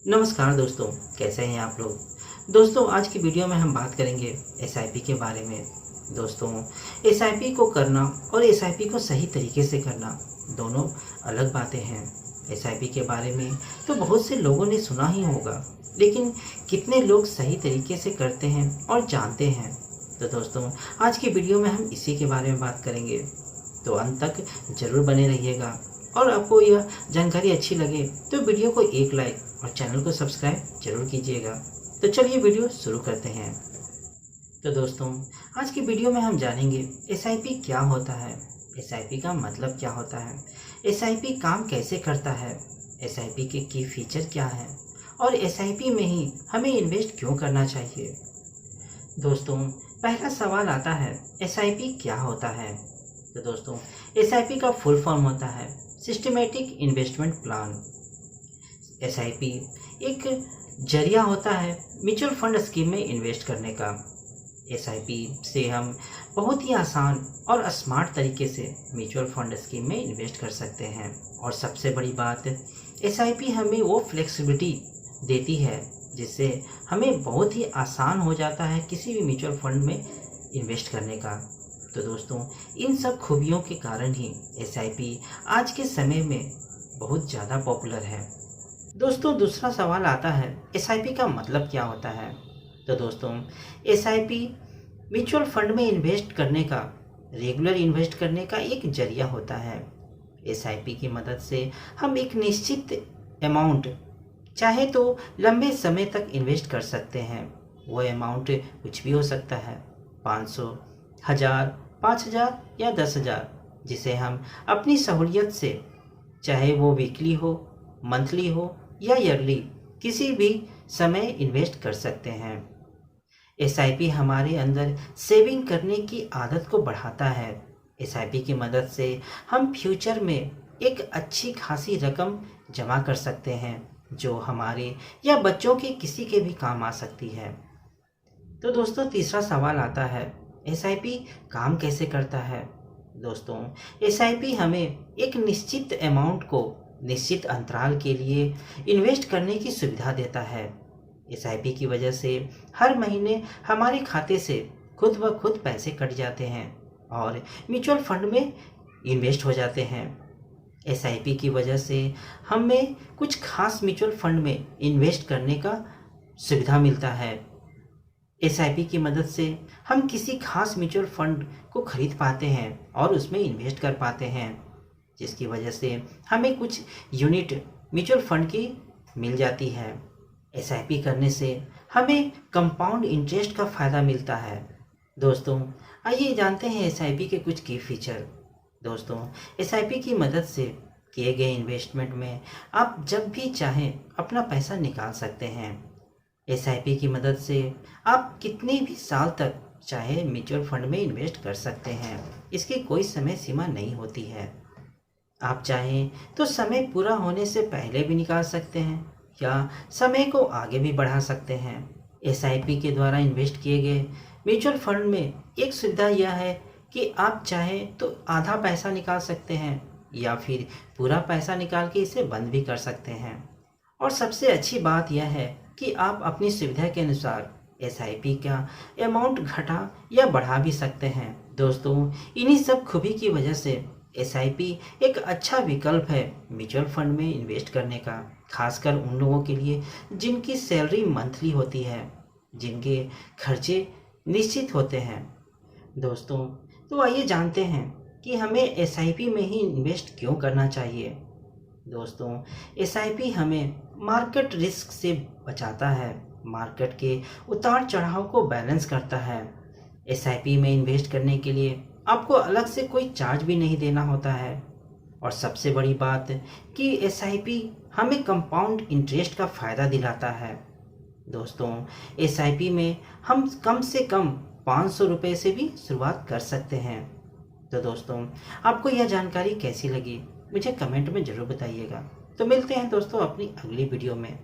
नमस्कार दोस्तों, कैसे हैं आप लोग। दोस्तों, आज की वीडियो में हम बात करेंगे एसआईपी के बारे में। दोस्तों, एसआईपी को करना और एसआईपी को सही तरीके से करना दोनों अलग बातें हैं। एसआईपी के बारे में तो बहुत से लोगों ने सुना ही होगा, लेकिन कितने लोग सही तरीके से करते हैं और जानते हैं। तो दोस्तों, आज की वीडियो में हम इसी के बारे में बात करेंगे, तो अंत तक ज़रूर बने रहिएगा। और आपको यह जानकारी अच्छी लगे तो वीडियो को एक लाइक और चैनल को सब्सक्राइब जरूर कीजिएगा। तो चलिए वीडियो शुरू करते हैं। तो दोस्तों, आज की वीडियो में हम जानेंगे एसआईपी क्या होता है, एसआईपी का मतलब क्या होता है, एसआईपी काम कैसे करता है, एसआईपी के की फीचर क्या है और एसआईपी में ही हमें इन्वेस्ट क्यों करना चाहिए। दोस्तों, पहला सवाल आता है, एसआईपी क्या होता है। तो दोस्तों, एसआईपी का फुल फॉर्म होता है सिस्टमेटिक इन्वेस्टमेंट प्लान। एसआईपी एक जरिया होता है म्यूचुअल फंड स्कीम में इन्वेस्ट करने का। एसआईपी से हम बहुत ही आसान और स्मार्ट तरीके से म्यूचुअल फंड स्कीम में इन्वेस्ट कर सकते हैं। और सबसे बड़ी बात, एसआईपी हमें वो फ्लेक्सिबिलिटी देती है जिससे हमें बहुत ही आसान हो जाता है किसी भी म्यूचुअल फंड में इन्वेस्ट करने का। तो दोस्तों, इन सब खूबियों के कारण ही एसआईपी आज के समय में बहुत ज़्यादा पॉपुलर है। दोस्तों, दूसरा सवाल आता है, एसआईपी का मतलब क्या होता है। तो दोस्तों, एसआईपी म्यूचुअल फंड में इन्वेस्ट करने का, रेगुलर इन्वेस्ट करने का एक जरिया होता है। एसआईपी की मदद से हम एक निश्चित अमाउंट, चाहे तो लंबे समय तक इन्वेस्ट कर सकते हैं। वो अमाउंट कुछ भी हो सकता है, 500, 1000, 5000 या 10,000, जिसे हम अपनी सहूलियत से, चाहे वो वीकली हो, मंथली हो या ईयरली, किसी भी समय इन्वेस्ट कर सकते हैं। एसआईपी हमारे अंदर सेविंग करने की आदत को बढ़ाता है। एसआईपी की मदद से हम फ्यूचर में एक अच्छी खासी रकम जमा कर सकते हैं जो हमारे या बच्चों के किसी के भी काम आ सकती है। तो दोस्तों, तीसरा सवाल आता है, एसआईपी काम कैसे करता है। दोस्तों, एसआईपी हमें एक निश्चित अमाउंट को निश्चित अंतराल के लिए इन्वेस्ट करने की सुविधा देता है। एसआईपी की वजह से हर महीने हमारे खाते से खुद ब खुद पैसे कट जाते हैं और म्यूचुअल फंड में इन्वेस्ट हो जाते हैं। एसआईपी की वजह से हमें कुछ खास म्यूचुअल फंड में इन्वेस्ट करने का सुविधा मिलता है। एसआईपी की मदद से हम किसी खास म्यूचुअल फंड को खरीद पाते हैं और उसमें इन्वेस्ट कर पाते हैं, जिसकी वजह से हमें कुछ यूनिट म्यूचुअल फंड की मिल जाती है। एसआईपी करने से हमें कंपाउंड इंटरेस्ट का फ़ायदा मिलता है। दोस्तों, आइए जानते हैं एसआईपी के कुछ की फीचर। दोस्तों, एसआईपी की मदद से किए गए इन्वेस्टमेंट में आप जब भी चाहें अपना पैसा निकाल सकते हैं। एसआईपी की मदद से आप कितने भी साल तक चाहे म्यूचुअल फंड में इन्वेस्ट कर सकते हैं। इसकी कोई समय सीमा नहीं होती है। आप चाहें तो समय पूरा होने से पहले भी निकाल सकते हैं या समय को आगे भी बढ़ा सकते हैं। एसआईपी के द्वारा इन्वेस्ट किए गए म्यूचुअल फंड में एक सुविधा यह है कि आप चाहें तो आधा पैसा निकाल सकते हैं या फिर पूरा पैसा निकाल के इसे बंद भी कर सकते हैं। और सबसे अच्छी बात यह है कि आप अपनी सुविधा के अनुसार एसआईपी का अमाउंट घटा या बढ़ा भी सकते हैं। दोस्तों, इन्हीं सब खूबी की वजह से एसआईपी एक अच्छा विकल्प है म्यूचुअल फंड में इन्वेस्ट करने का, खासकर उन लोगों के लिए जिनकी सैलरी मंथली होती है, जिनके खर्चे निश्चित होते हैं। दोस्तों, तो आइए जानते हैं कि हमें एसआईपी में ही इन्वेस्ट क्यों करना चाहिए। दोस्तों, एसआईपी हमें मार्केट रिस्क से बचाता है, मार्केट के उतार चढ़ाव को बैलेंस करता है। एसआईपी में इन्वेस्ट करने के लिए आपको अलग से कोई चार्ज भी नहीं देना होता है। और सबसे बड़ी बात कि एसआईपी हमें कंपाउंड इंटरेस्ट का फ़ायदा दिलाता है। दोस्तों, एसआईपी में हम कम से कम 500 रुपये से भी शुरुआत कर सकते हैं। तो दोस्तों, आपको यह जानकारी कैसी लगी मुझे कमेंट में ज़रूर बताइएगा। तो मिलते हैं दोस्तों अपनी अगली वीडियो में।